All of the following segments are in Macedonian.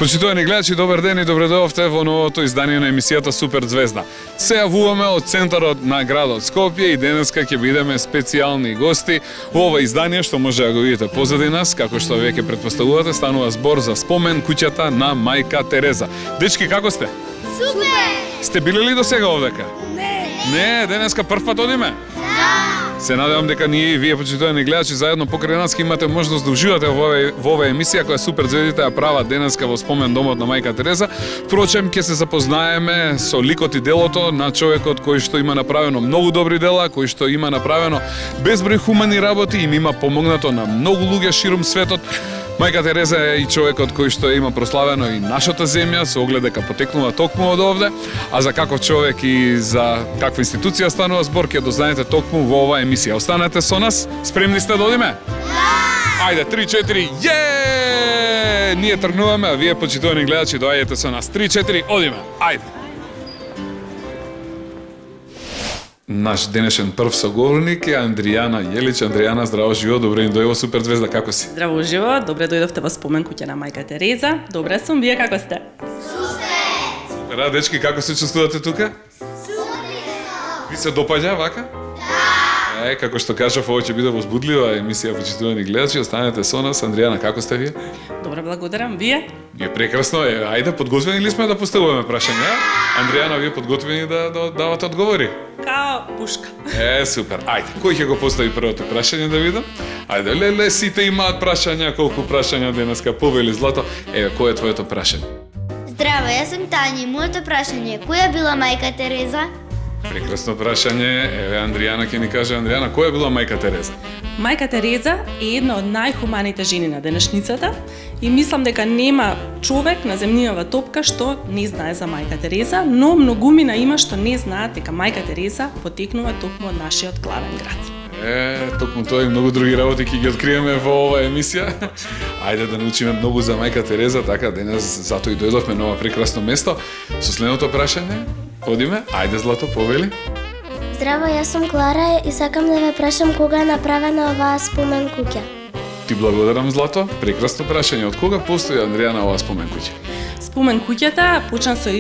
Почитувани гледачи, добар ден и добре дојдовте во новото издание на емисијата Супер Звезда. Се јавуваме од центарот на градот Скопје и денеска ќе бидеме специјални гости. Во ова издание, што може да го видите позади нас, како што веќе претпоставувате, станува збор за спомен куќата на мајка Тереза. Дечки, како сте? Супер! Сте биле ли до сега овдека? Не, денеска прв пат одиме? Да! Се надевам дека ние и вие, почитувани гледачи, заедно покрај нас ќе имате можност да уживате во оваа емисија која Супер Звездите ја прават денеска во спомен домот на мајка Тереза. Впрочем, ќе се запознаеме со ликот и делото на човекот кој што има направено многу добри дела, кој што има направено безброј хумани работи и им има помогнато на многу луѓе ширум светот. Мајка Тереза е и човекот кој што има прославено и нашата земја, со оглед дека потекнува токму од овде, а за каков човек и за каква институција станува збор ќе дознаете токму во оваа емисија. Останете со нас, спремни сте да одиме? Да! Ајде, 3-4, је! Ние тргнуваме, а вие, почитувани гледачи, доаѓате со нас. 3-4, одиме, ајде! Наш денешен прв соговорник е Андријана Јелич. Андријана, здраво живо, добре ни дојде во Супер Звезда, како си? Здраво живо, добре дојдовте во спомен куќа на мајка Тереза. Добре сум, вие како сте? Супер! Дечки, како се чувствувате тука? Супер! Ви се допаѓа вака? Да! Како што кажав, ова ќе биде возбудлива емисија, почитувани гледачи, останете со нас. Андријана, како сте вие? Добре, благодарам. Вие? Ние прекрасно. Ајде, подготвени ли сме да поставуваме прашања? Андријана, вие подготвени да давате одговори? Као пушка. Супер. Ајде, кој ќе го постави првото прашање да видам? Ајде, леле, сите имаат прашања, колку прашања денеска повели Злато. Кој е твоето прашање? Здраво, јас сум Тања и моето прашање е која била мајка Тереза? Прекрасно прашање. Андријана ќе ни каже. Андријана, која била мајка Тереза? Мајка Тереза е една од најхуманите жени на денешницата и мислам дека нема човек на земјинава топка што не знае за мајка Тереза, но многумина има што не знаат дека мајка Тереза потекнува токму од нашиот главен град. Токму тоа и многу други работи ќе ги откриеме во оваа емисија. Ајде да научиме многу за мајка Тереза, така денес затоа и дојдовме на ова прекрасно место. Со следното прашање, одиме. Ајде Злато, повели. Здраво, јас сум Клара и сакам да ве прашам кога е направена оваа спомен куќа. Ти благодарам, Злато. Прекрасно прашање. Од кога постои, Андријана, оваа спомен куќа? Спомен куќата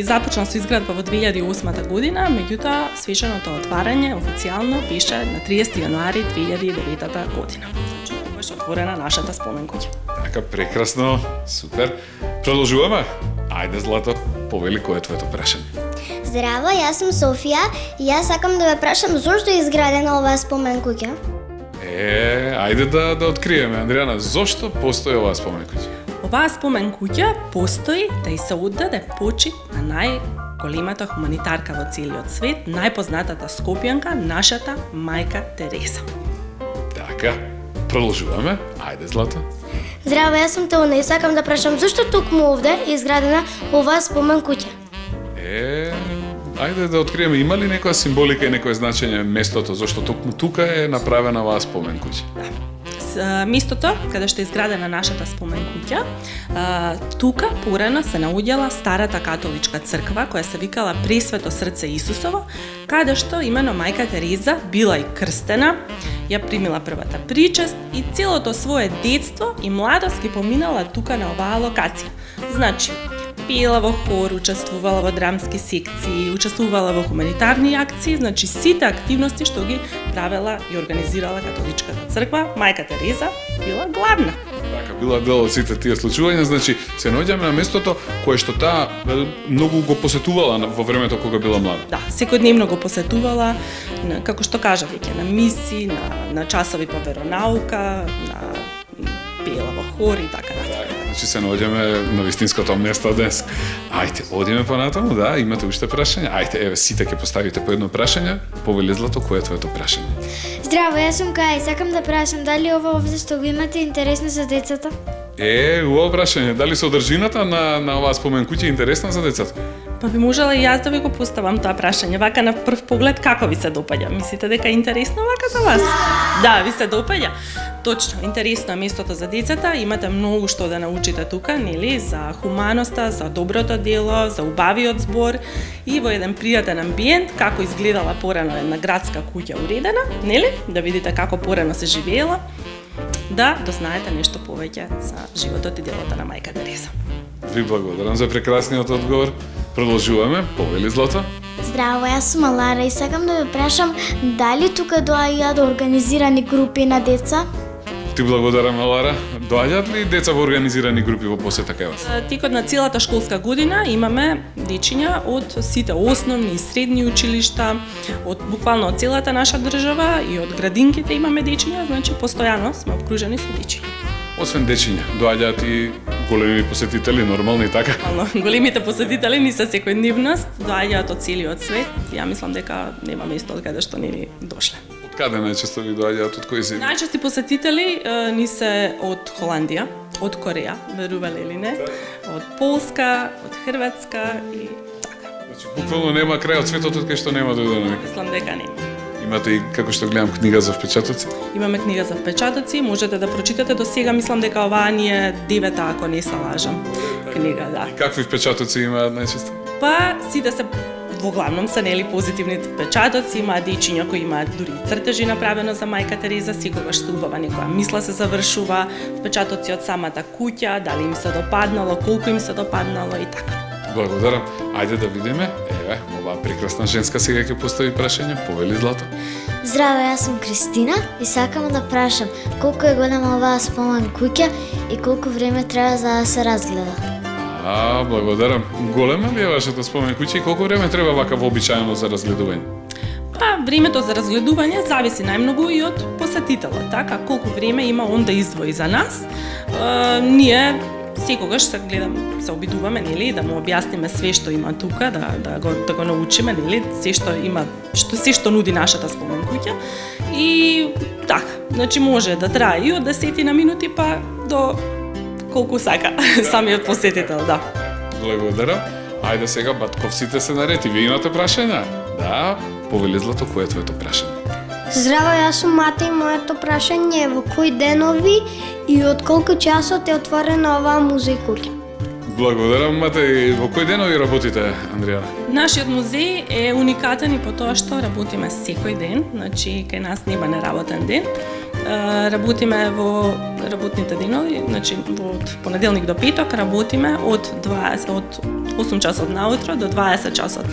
започна со изградба во 2008 година, меѓутоа свеченото отварање официјално беше на 30 јануари 2009 година. Значи, беше отворена нашата спомен куќа. Така, прекрасно, супер. Продолжуваме? Ајде, Злато, повели кој е твоето прашање. Здраво, јас сум Софија и јас сакам да ве прашам зошто е изградена оваа спомен куќа. Ајде да откриеме, Андријана, зошто постои оваа спомен куќа? Оваа спомен куќа постои да и се оддаде почит на најголемата хуманитарка во целиот свет, најпознатата скопјанка, нашата мајка Тереза. Така, продолжуваме. Ајде, Злато. Здраво, јас сум Теона и сакам да прашам зошто токму овде е изградена оваа спомен куќа. Ајде да откриеме, има ли некоја символика и некој значење местото зашто токму тука е направена оваа спомен куќа? Местото каде што е изградена нашата спомен куќа, тука порано се наоѓала старата католичка црква која се викала Пресвето срце Исусово, каде што имено мајка Тереза била и крстена, ја примила првата причест и целото свое детство и младост ги поминала тука на оваа локација. Значи, пеела во хор, учествувала во драмски секции, учествувала во хуманитарни акции, значи сите активности што ги правела и организирала католичката црква, мајка Тереза била главна. Така, била дел од сите тие случувања, значи се наоѓаме на местото кое што таа многу го посетувала во времето кога била млада. Да, секојдневно го посетувала, како што кажа веќе, на миси, на часови по веронаука, пеела во хор и така натаму. Значи се наоѓаме на вистинското место днес. Ајде, одиме понатаму, да, имате уште прашања? Ајде, сите ќе поставите по едно прашање. Повели Злато, кој е твоето прашање? Здраво, јас сум Кај и сакам да прашам дали ова овде што го имате интересно за децата? Убаво прашање. Дали содржината на оваа спомен куќа е интересна за децата? Па би можела и јас да ви го поставам тоа прашање. Вака на прв поглед како ви се допаѓа? Мислите дека е интересно вака за вас? Да, ви се допаѓа. Точно, интересно е местото за децата, имате многу што да научите тука, нели, за хуманоста, за доброто дело, за убавиот збор и во еден пријатен амбиент, како изгледала порано една градска куќа уредена, нели, да видите како порано се живеела. да дознаете нешто повеќе за животот и делото на мајка Тереза. Ви благодарам за прекрасниот одговор. Продолжуваме. Повели Злато? Здраво, јас сум Алара и сакам да ве прашам дали тука доаѓаат организирани групи на деца? Ти благодарам, Алара. Доаѓаат ли деца во организирани групи во посета кај вас? Текот на целата школска година имаме дечиња од сите основни и средни училишта, од буквално од целата наша држава и од градинките имаме дечиња, значи постојано сме обкружени со дечиња. Освен дечиња, доаѓаат и големи посетители, нормално и така. Големите посетители не се секојдневност, доаѓаат од целиот свет. Ја мислам дека нема место од каде што не ни дошле. Од каде најчесто ви доаѓаат, од кои земји? Најчести посетители ни се од Холандија, од Кореја, верувале или не, од Полска, од Хрватска и така. Значи, буквално нема крај од светот од кај што нема дојдено некој. Мислам дека нема. Имате и, како што гледам, книга за впечатоци? Имаме книга за впечатоци, можете да прочитате до сега, мислам дека оваа ни е 9-та, ако не се лажам, книга, да. И какви впечатоци имаат најчесто? Па, сите се во главном се нели позитивните впечатоци, имаат дечиња кои имаат дури цртежи направено за мајка Тереза, секогаш се убава некоја мисла се завршува, впечатоци од самата куќа, дали им се допаднало, колку им се допаднало и така. Благодарам. Ајде да видиме. Еве, оваа прекрасна женска сега ќе постави прашање. Повели Злато. Здраво, јас сум Кристина и сакам да прашам колку е голема оваа спомен куќа и колку време треба за да се разгледа. Благодарам. Голема ли е вашата спомен куќа и колку време треба вака вообичаено за разгледување? Па, времето за разгледување зависи најмногу и од посетителот, така? Колку време има он да издвои за нас. Ние секогаш се гледам, се обидуваме, нели, да му објасниме све што има тука, да го научиме, нели, се што нуди нашата спомен куќа. И така, значи може да трае и од 10 на минути па до колку сака самиот посетител, да. Благодарам. Ајде сега батковците се наред и вие имате прашања? Да, повели Злато, кое е твоето прашање? Здраво, јас сум Мата и моето прашање е во кои денови и од колку часот е отворена оваа музеј куќа? Благодарам, Мате. И во кои денови работите, Андријана? Нашиот музеј е уникатен и по тоа што работиме секој ден, значи кај нас нема неработен ден. Работиме во работните денови, значи од понеделник до петок работиме од 8 часот наутро до 20 часот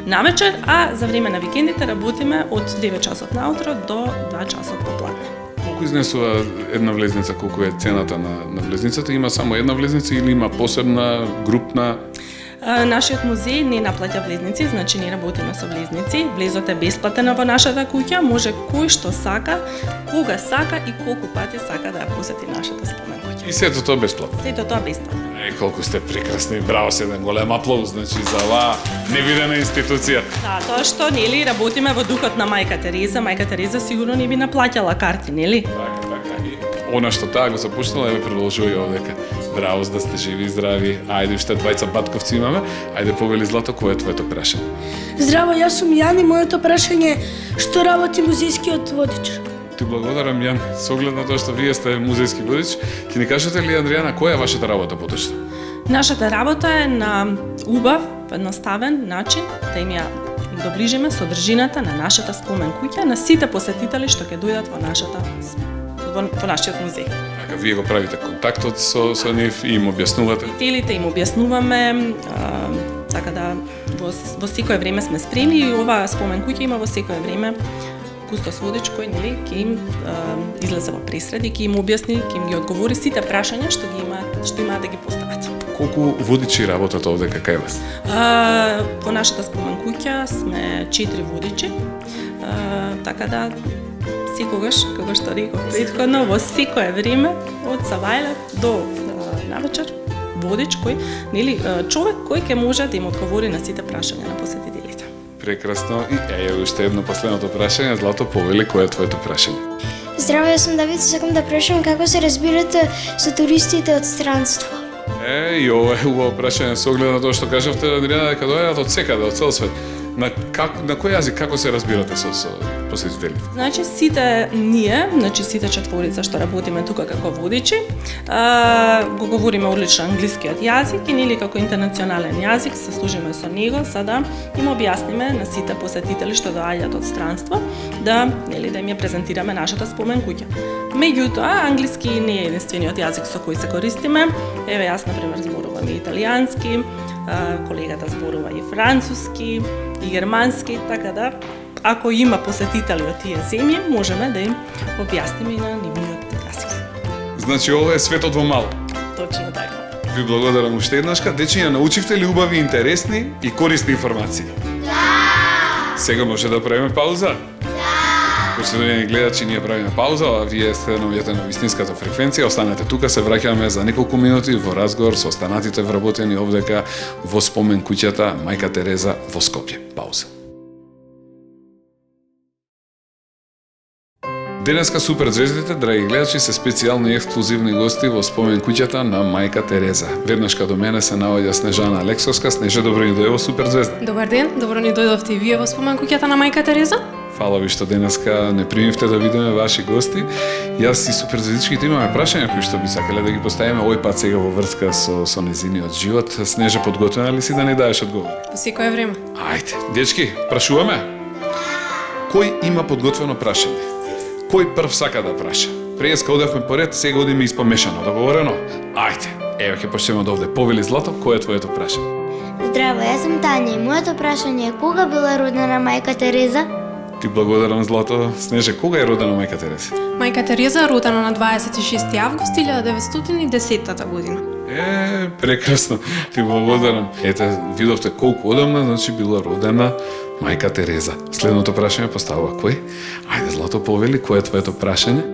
навечер, а за време на викендите работиме од 9 часот наутро до 2 часот попладне. Колку изнесува една влезница, колку е цената на влезницата? Има само една влезница или има посебна, групна? Нашиот музеј не наплаќа влезници, значи не работиме со влезници. Влезот е бесплатен во нашата куќа, може кој што сака, кога сака и колку пати сака да ја посети нашата спомен куќа. И сето тоа бесплатно? Сето тоа бесплатно. Колку сте прекрасни, браво, се еден голем аплауз, значи за оваа невидена институција. Да, тоа што нели работиме во духот на мајка Тереза, мајка Тереза сигурно не би наплаќала карти, нели? Така. И она што таа го започнала, еве продолжува и овдека. Браво, да сте живи и здрави. Ајде, уште двајца батковци имаме. Ајде, повели Злато, кое е твоето прашање? Здраво, јас сум Јан и моето прашање е што работи музејскиот водич? Ти благодарам, Јан. Со оглед на тоа што вие сте музејски водич, ќе ни кажете ли, Андријана, која е вашата работа поточно? Нашата работа е на убав, едноставен начин да им ја доближиме содржината на нашата спомен куќа на сите посетители што ќе дојдат во нашиот музеј. Така, вие го правите контактот со нив и им објаснувате? Телите им објаснуваме, така да во секое време сме спремни и оваа спомен куќа има во секое време кустос водич кој нели ќе им излезе во пресреди, ќе им објасни, ќе им ги одговори сите прашања што имаат да ги постават. Колку водичи работат овдека кај вас? Во нашата спомен куќа сме 4 водичи, така да секогаш, како што реков претходно, во секое време од савајле до навечер водич кој, нели, човек кој ќе може да им одговори на сите прашања на посетителите. Прекрасно. И еј, уште едно последното прашање. Злато, повели, кое е твоето прашање? Здраво, јас сум Давид, сакам да прашам како се разбирате со туристите од странство? И ова е убаво прашање со оглед на тоа што кажавте, Андријана, дека доаѓаат од секаде, од цел свет. На кој јазик, како се разбирате со посетителите? Значи, сите ние, сите четворица што работиме тука како водичи, го говориме одлично англискиот јазик и нели како интернационален јазик се служиме со него за да им објасниме на сите посетители што доаѓаат од странство да им ја презентираме нашата спомен куќа. Меѓутоа, англиски не е единствениот јазик со кој се користиме. Еве, јас, например, зборувам и италијански, колегата зборува и француски, и германски, така да, ако има посетители од тие земји, можеме да им објасниме и на нивниот јазик. Значи, ова е светот во мало. Точно така. Ви благодарам уште еднашка. Дечиња, научивте ли убави, интересни и корисни информации? Да! Сега може да правиме пауза? Почитувани гледачи, ние правиме пауза, а вие сте новијата на вистинската фреквенција. Останете тука, се враќаме за неколку минути во разговор со останатите вработени овдека во спомен куќата Мајка Тереза во Скопје. Пауза. Денеска суперзвездите, драги гледачи, се специјални и ексклузивни гости во спомен куќата на Мајка Тереза. Веднашка до мене се наоѓа Снежана Алексовска. Снеже, добро ни дојде во суперзвезда. Добар ден, добро ни дојдовте и вие во спомен куќата на Мајка Тереза. Фала ви што денеска не примивте да видиме ваши гости. Јас и суперзвездичките имаме прашања кои што би сакале да ги поставиме овој пат сега во врска со незиниот живот. Снеже, подготвена ли си да ни даеш одговори? По секое време. Ајде, дечки, прашуваме? Кој има подготвено прашање? Кој прв сака да праша? Преска одевме поред, сега одиме испомешано, договорено? Ајде, еве ќе почнеме од овде. Повели Злато, кој е твоето прашање? Здраво, јас сум Тања и моето прашање е кога била родена Мајка Тереза? Ти благодарам, Злато. Снеже, кога е родена Мајка Тереза? Мајка Тереза е родена на 26 август 1910 година. Прекрасно. Ти благодарам. Ете, видовте колку одамна, значи била родена Мајка Тереза. Следното прашање поставува кој? Ајде, Злато, повели, кој е твоето прашање?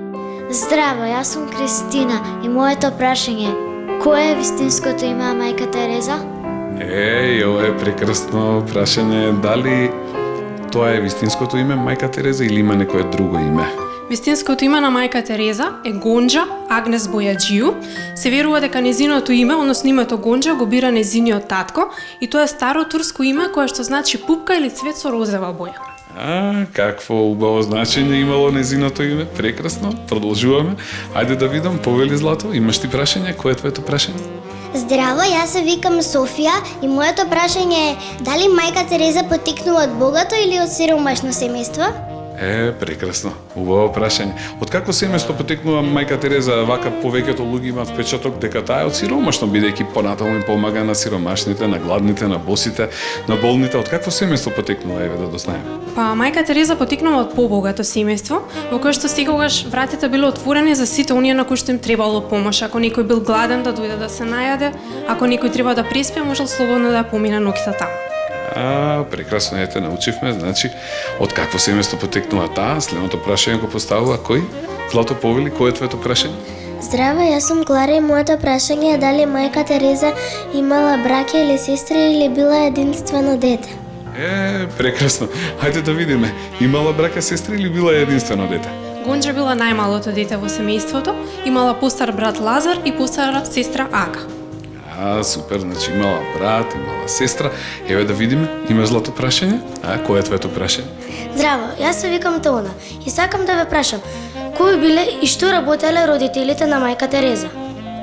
Здраво, јас сум Кристина и моето прашање е кое е вистинското име на Мајка Тереза? Ова е прекрасно прашање. Дали тоа е вистинското име Мајка Тереза или има некое друго име? Вистинското име на Мајка Тереза е Гонџа Агнес Бојаџију. Се верува дека незиното име, односно името Гонџа, го бира незиниот татко и тоа е старо турско име кое што значи пупка или цвет со розова боја. Какво убаво значење имало незиното име. Прекрасно. Продолжуваме. Ајде да видам, повели Злато, имаш ти прашање? Кој е твоето прашање? Здраво, јас се викам Софија и моето прашање е дали Мајка Тереза потекнува од богато или од сиромашно семејство? Прекрасно. Убаво прашање. Од какво семејство потекнува Мајка Тереза? Вака повеќето луѓе имаат впечаток дека таа е од сиромашно, бидејќи понатаму им помага на сиромашните, на гладните, на босите, на болните. Од какво семејство потекнува, еве да дознаеме? Па Мајка Тереза потекнува од побогато семејство, во кое што секогаш вратите биле отворени за сите оние на кои што им требало помош. Ако некој бил гладен да дојде да се најаде, ако некој треба да преспие, можел слободно да помине ноќта таму. Прекрасно, ете, научивме. Значи, од какво семејство потекнува таа? Следното прашање го поставува кој? Злато, повели, кој е твоето прашање? Здраво, јас сум Клара и моето прашање е дали Мајка Тереза имала браќа или сестри или била единствено дете? Прекрасно. Хајде да видиме. Имала браќа, сестри или била единствено дете? Гонџа била најмалото дете во семејството, имала постар брат Лазар и постара сестра Ага. Супер, значи имала брат, имала сестра. Еве да видиме, има Злато прашање? Кој е твоето прашање? Здраво, јас се викам Тона и сакам да ве прашам, кои биле и што работеле родителите на Мајка Тереза?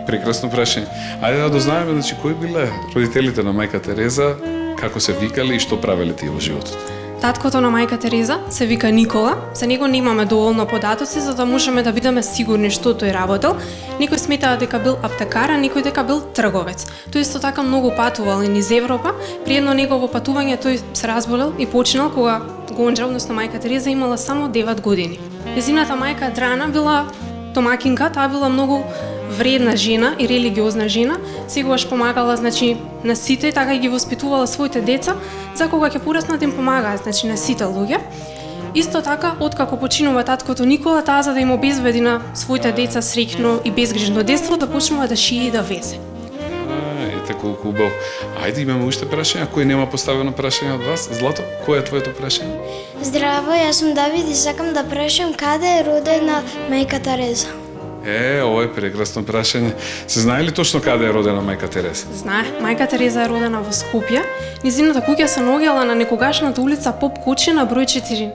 Прекрасно прашање. Ајде да дознаеме, значи, кои биле родителите на Мајка Тереза, како се викале и што правеле тие во животот? Таткото на Мајка Тереза се вика Никола. За него немаме доволно податоци за да можеме да бидеме сигурни што тој работел. Некој сметаа дека бил аптекар, а некој дека бил трговец. Тој исто така многу патувал и низ Европа. При едно негово патување тој се разболел и починал кога Гонџа, односно Мајка Тереза, имала само 9 години. Незината мајка Драна била домакинка, таа била многу вредна жена и религиозна жена, секогаш помагала, значи, на сите, така и ги воспитувала своите деца, за кога ќе пораснат им помагаат, значи, на сите луѓе. Исто така, откако починува таткото Никола, таа за да им обезбеди на своите деца среќно и безгрижно детство, да почнува да шие и да везе. Ете колку убаво. Ајде, имаме уште прашање, кој нема поставено прашање од вас? Злато, кој е твоето прашање? Здраво, јас сум Давид и сакам да прашам каде е родена Мајка Тереза? Ова е прекрасно прашање. Се знае ли точно каде е родена Мајка Тереза? Знае, Мајка Тереза е родена во Скопје. Низината куќа се наоѓала на некогашната улица Поп Кучина број 4.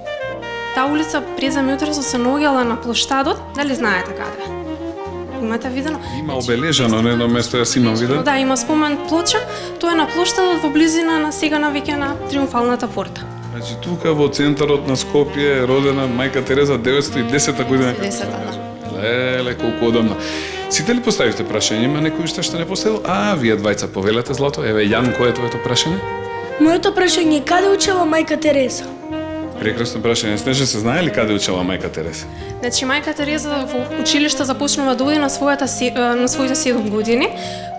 Таа улица презаме утресо се наоѓала на плоштадот, дали знаете каде? Имате видено? Има обележано на едно место, јас имам видено. Да, има спомен плоча, тоа е на плоштадот во близина на сега на веќе на Триумфалната порта. Значи тука во центарот на Скопје е родена Мајка Тереза 910 година. 10, да. Леле, колку удобно. Сите ли поставивте прашање? Има некој што не поставил? Вие двајца повелете, Злато. Еве, Јан, кој е твоето прашање? Моето прашање е каде учела мајка Тереза? Прекрасно прашање. Снежа, се знае ли каде учела мајка Тереза? Значи, мајка Тереза во училиште започнува да оди на своите 7 години.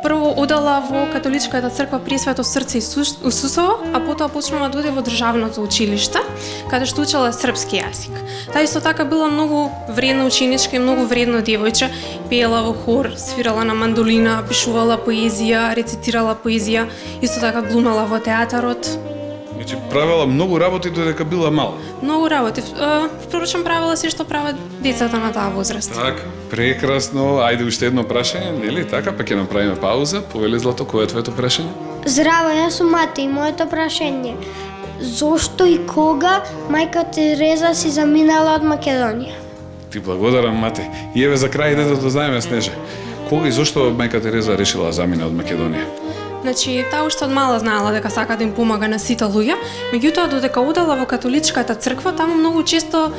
Прво одела во католичката црква Пресвето срце Исусово, а потоа почнува да оди во државното училиште, каде што учела српски јазик. Таа исто така била многу вредна ученичка и многу вредно девојче, пеела во хор, свирала на мандолина, пишувала поезија, рецитирала поезија, исто така глумела во театарот. Значи, правела многу работи додека била мала. Многу работи. Впрочем, правила се што прават децата на таа возраст. Така, прекрасно. Ајде уште едно прашање, нели? Така, па ќе направиме пауза. Повели, Злато, кој е твоето прашање? Здраво, јас сум Мати и моето прашање е зошто и кога мајка Тереза си заминала од Македонија? Ти благодарам, Мате. И еве за крај дето да знаеме, Снеже. Кога и зошто мајка Тереза решила да замине од Македонија? Значи, таа уште од мала знаела дека сака да им помага на сите луѓе, меѓутоа додека одела во католичката црква, таму многу често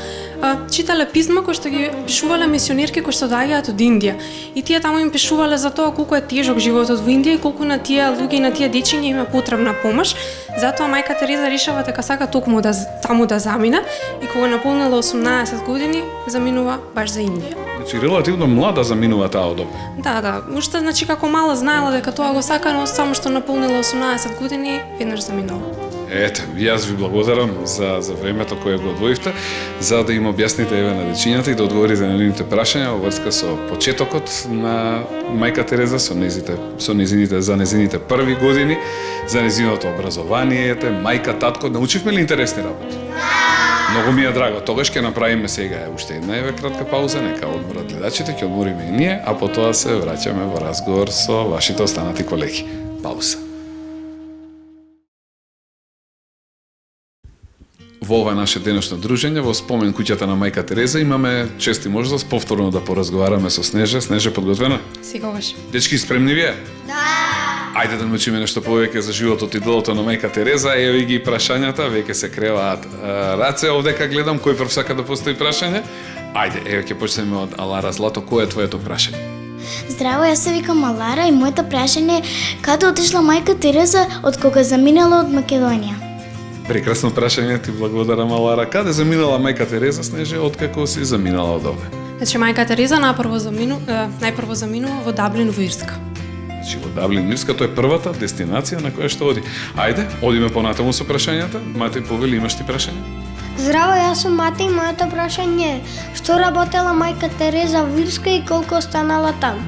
читале писма кои што ги пишувале мисионерки кои што доаѓаат од Индија. И тие таму им пишувале за тоа колку е тежок животот во Индија и колку на тие луѓе и на тие дечиња им е потребна помош. Затоа мајка Тереза решава дека сака токму таму да замине и кога наполнила 18 години, заминува баш за Индија. Значи, релативно млада заминува таа од. Да, уште значи како мала знаела дека тоа го сака, но само што наполнила 18 години, веднаш заминува. Ете, јас ви благодарам за времето кое го одвоивте, за да им објасните еве на дечињата и да одговорите на нивните прашања во врска со почетокот на мајка Тереза, за незините први години, за незиното образование, мајка, татко, научивме ли интересни работи? Многу ми е драго. Тогаш ќе направиме сега уште една еве кратка пауза, нека одморат гледачите, ќе одмориме и ние, а потоа се враќаме во разговор со вашите останати колеги. Пауза. Во ова наше денешно дружење, во спомен куќата на мајка Тереза, имаме чести можност повторно да поразговараме со Снеже. Снеже, подготвена? Сигураш. Дечки, спремни вие? Ајде да научиме нешто повеќе за животот и делото на мајка Тереза. Еве ги прашањата, веќе се креваат раце овдека, гледам кој прв сака да постави прашање. Ајде, еве ќе почнеме од Алара. Злато, кој е твоето прашање? Здраво, јас се викам Алара и моето прашање е каде отишла мајка Тереза од кога заминала од Македонија? Прекрасно прашање, ти благодарам, Алара. Каде заминала мајка Тереза, Снеже, откако си заминала од овде? Значи, мајка Тереза најпрво заминува во Даблин во Ирска. Значи, во Даблин, Ирска, тоа е првата дестинација на која што оди. Ајде, одиме понатаму со прашањата. Мати, повели, имаш ти прашање? Здраво, јас сум Мати и моето прашање е што работела мајка Тереза во Ирска и колку останала таму?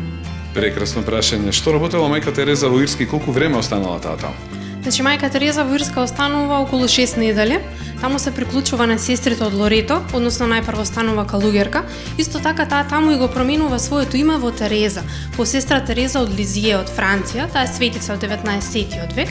Прекрасно прашање. Што работела мајка Тереза во Ирска и колку време останала таа таму? Значи, мајка Тереза во Ирска останува околу 6 недели. Таму се приклучува на сестрите од Лорето, односно најпрво станува калуѓерка. Исто така таа таму и го променува своето име во Тереза, по сестра Тереза од Лизие од Франција, таа е светица од 19 век.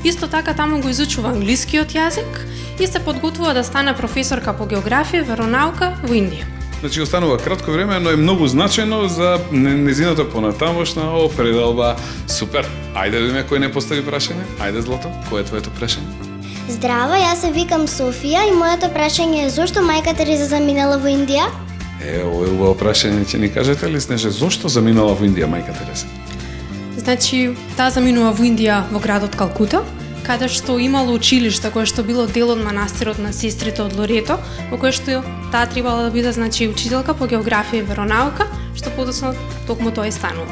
Исто така таму го изучува англискиот јазик и се подготвува да стане професорка по географија и веронаука во Индија. Значи, останува кратко време, но е многу значајно за незината понатамошна определба. Супер! Ајде да видиме кој не постави прашање. Ајде, Злато, кој е твоето прашање? Здраво, јас се викам Софија и моето прашање е зошто мајка Тереза заминала во Индија? Ова е убаво прашање, ќе ни кажете ли, Снеже, зошто заминала во Индија мајка Тереза? Значи, таа заминува во Индија во градот Калкута, каде што имало училиште кое што било дел од манастирот на сестрите од Лорето, во кое што таа требала да биде значи учителка по географија и веронаука, што подоцна токму тоа и станува.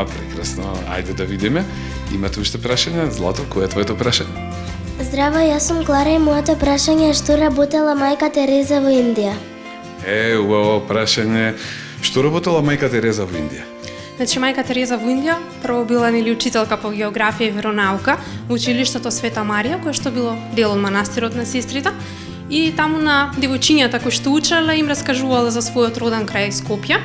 Прекрасно. Ајде да видиме. Имате уште прашање? Злато, кој е твоето прашање? Здраво, јас сум Клара и моето прашање е што работела мајка Тереза во Индија? Убаво прашање. Што работела мајка Тереза во Индија? Значи, мајка Тереза во Индија прво била нели учителка по географија и веронаука во училиштето Света Марија, кое што било дел од манастирот на сестрите, и таму на девојчињата кои што учеле им раскажувала за својот роден крај Скопје.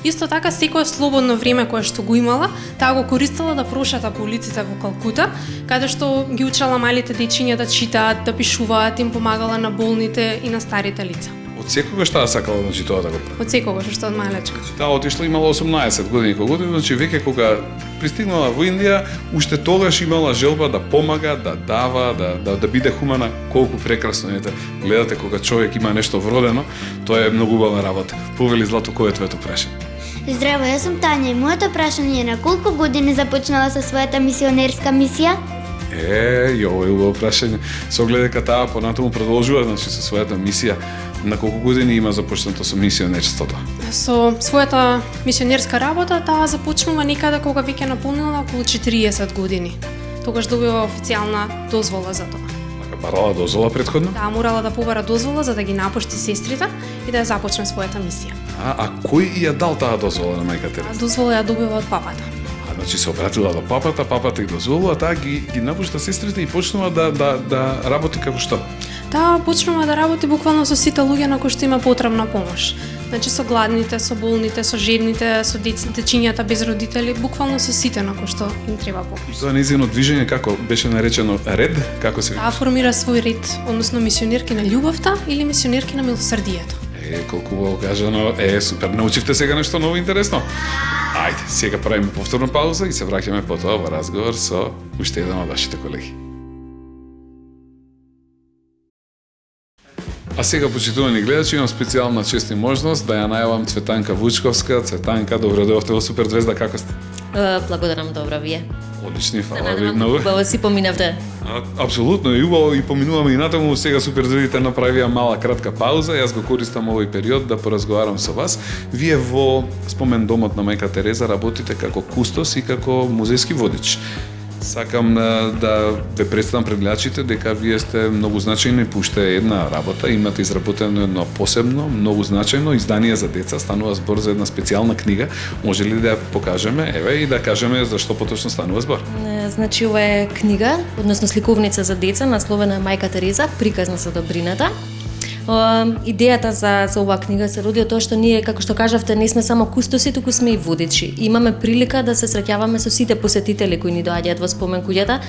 Исто така, секое слободно време кое што го имала, таа го користела да прошата по улиците во Калкута, каде што ги учела малите дечиња да читаат, да пишуваат, им помагала на болните и на старите лица. Од секогаш таа сакала тоа да го прави. Од секогаш уште од малечка. Таа отишла имала 18 години кога години, значи веќе кога пристигнала во Индија, уште тогаш имала желба да помага, да дава, да биде хумана. Колку прекрасно ете. Гледате кога човек има нешто вродено, тоа е многу убава работа. Повели Злато, кој е твоето прашање? Здраво, јас сум Тања и моето прашање е на колку години започнала со својата мисионерска мисија? Ова е убаво прашање. Со оглед дека таа понатаму продолжува, значи со својата мисија, на колку години има започнато со мисионерството? Со својата мисионерска работа таа започнува некаде кога веќе наполнила околу 40 години. Тогаш добива официјална дозвола за тоа. Барала дозвола предходно? Таа морала да побара дозвола за да ги напушти сестрите и да ја започне својата мисија. А кој ја дал таа дозвола на мајка Тереза? Дозвола ја добива од папата. Значи се обратила до папата ги дозволува, таа ги напушта сестрите и почнува да работи како што? Таа почнува да работи буквално со сите луѓе на кои што има потребна помош. Значи со гладните, со болните, со жедните, со дечињата без родители, буквално со сите на кои што им треба помош. За незино движење како беше наречено ред, како се Таа формира свој ред, односно мисионерки на љубовта или мисионерки на милосрдието. Колку убаво кажано, супер, научивте сега нешто ново интересно. Ајде, сега правиме повторна пауза и се враќаме потоа во разговор со уште еден од вашите колеги. А сега, почитувани гледачи, имам специјална чест и можност да ја најавам Цветанка Вучковска. Цветанка, добро дојдовте во Супер Звезда, како сте? Благодарам, добро вие. Одлични, фала ви многу. Убаво си поминавте. Апсолутно, и убаво и поминуваме и натаму. Сега Супер Звездите направија мала кратка пауза. Јас го користам овој период да поразговарам со вас. Вие во спомен домот на мајка Тереза работите како кустос и како музејски водич. Сакам да ве представам пред гледачите дека вие сте многу значајни по уште една работа. Имате изработено едно посебно, многу значајно издание за деца. Станува збор за една специјална книга. Може ли да ја покажеме? Еве и да кажеме за што поточно станува збор. Значи ова е книга, односно сликовница за деца, насловена Мајка Тереза, приказна за добрината. Идејата за оваа книга се роди од тоа што ние, како што кажавте, не сме само кустоси, туку сме и водичи. Имаме прилика да се среќаваме со сите посетители кои ни доаѓаат во спомен куќата,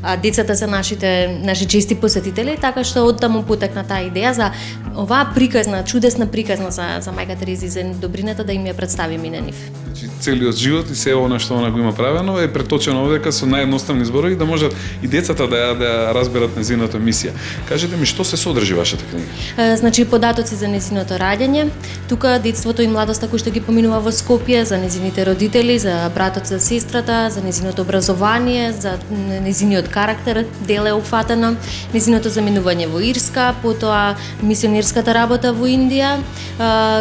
а децата се наши чести посетители, така што оттаму потекна таа идеја за оваа приказна, чудесна приказна за мајка Тереза и за добрината да им ја представиме на нив. Значи целиот живот и се она што она го има правено е преточено овдека со наједноставни зборови да можат и децата да ја разберат незината мисија. Кажете ми што се содржи вашата книга? Значи податоци за незиното раѓање, тука детството и младоста кои што ги поминува во Скопје, за незините родители, за братот, за сестрата, за незиното образование, за незиниот карактер, дел е опфатено, незиното заминување во Ирска, потоа мисионерската работа во Индија,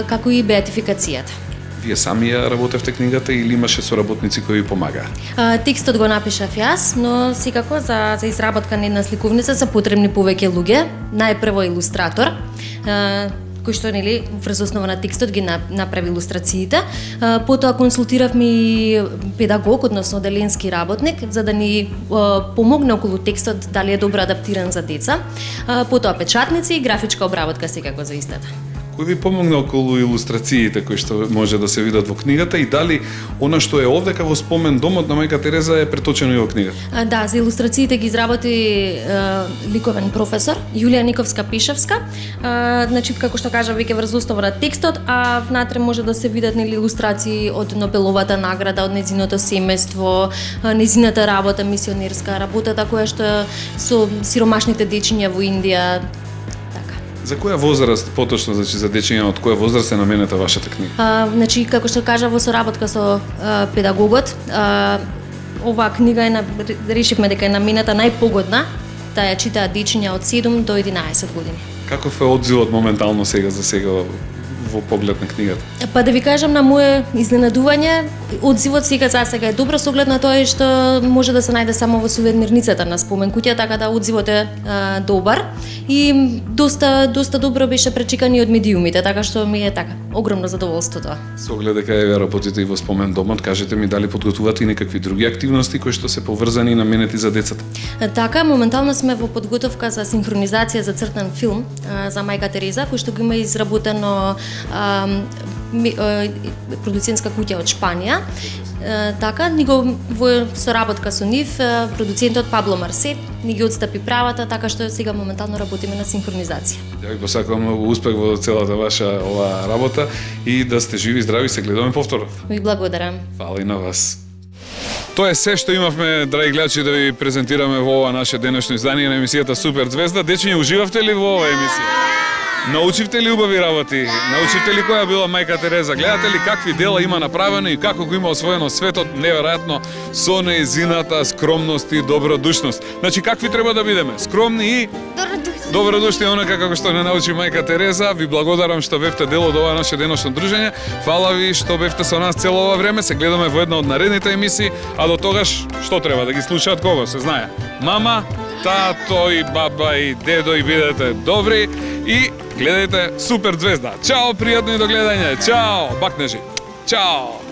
како и беатификацијата. Вие сами ја работевте книгата или имаше соработници кои ви помагаа? Текстот го напишав јас, но секако за изработка на една сликовница се потребни повеќе луѓе. Најпрво илустратор, кој што нели врз основа на текстот ги направи илустрациите. Потоа консултиравме и педагог, односно оделенски работник, за да ни помогне околу текстот дали е добро адаптиран за деца. Потоа печатници и графичка обработка секако за истата. Кој ви помогна околу илустрациите кои што може да се видат во книгата и дали она што е овдека во спомен домот на мајка Тереза е преточено и во книгата? Да, за илустрациите ги изработи ликовен професор Јулија Никовска-Пишевска. Значи како што кажа веќе врз основа на текстот, а внатре може да се видат нели илустрации од Нобеловата награда, од незиното семејство, незината работа мисионерска, работата која што со сиромашните дечиња во Индија. За која возраст поточно, значи за дечиња, од која возраст е наменета вашата книга? Значи како што кажа во соработка со педагогот, оваа книга решивме дека е наменета најпогодна да ја читаат дечиња од 7 до 11 години. Каков е одзивот моментално сега во поглед на книгата? Па да ви кажам, на мое изненадување, одзивот сега за сега е добро со оглед на тоа што може да се најде само во сувенирницата на спомен куќа, така да одзивот е добар и доста добро беше пречекани од медиумите, така што ми е така огромно задоволство тоа. Со оглед дека ја работите и во спомен домот, кажете ми дали подготвувате и некакви други активности кои што се поврзани и наменети за децата? Така, моментално сме во подготовка за синхронизација за цртан филм за мајка Тереза, кој што го има изработено продуцентска куќа од Шпанија Така, ни го во соработка со нив, продуцентот Пабло Марсе ни ги отстапи правата, така што сега моментално работиме на синхронизација. Ја ви посакувам многу успех во целата ваша ова работа и да сте живи и здрави, се гледаме повторно. Ви благодарам. Фала и на вас. Тоа е се што имавме, драги гледачи, да ви презентираме во ова наше денешно издание на емисијата Супер Звезда. Дечиња, уживавте ли во оваа емисија? Научивте ли убави работи? Научивте ли која била мајка Тереза? Гледате ли какви дела има направено и како го има освоено светот неверојатно со нејзината скромност и добродушност? Значи, какви треба да бидеме? Скромни и добродушни, онака како што не научи мајка Тереза. Ви благодарам што бевте дел од ова наше деношно дружење. Фала ви што бевте со нас цело ова време. Се гледаме во една од наредните емисии, а до тогаш што треба да ги слушаат кого? Се знае. Мама, тато и баба и дедо, и бидете добри и гледајте Супер Звезда. Чао, пријатно и до гледање. Чао, бакнежи. Чао.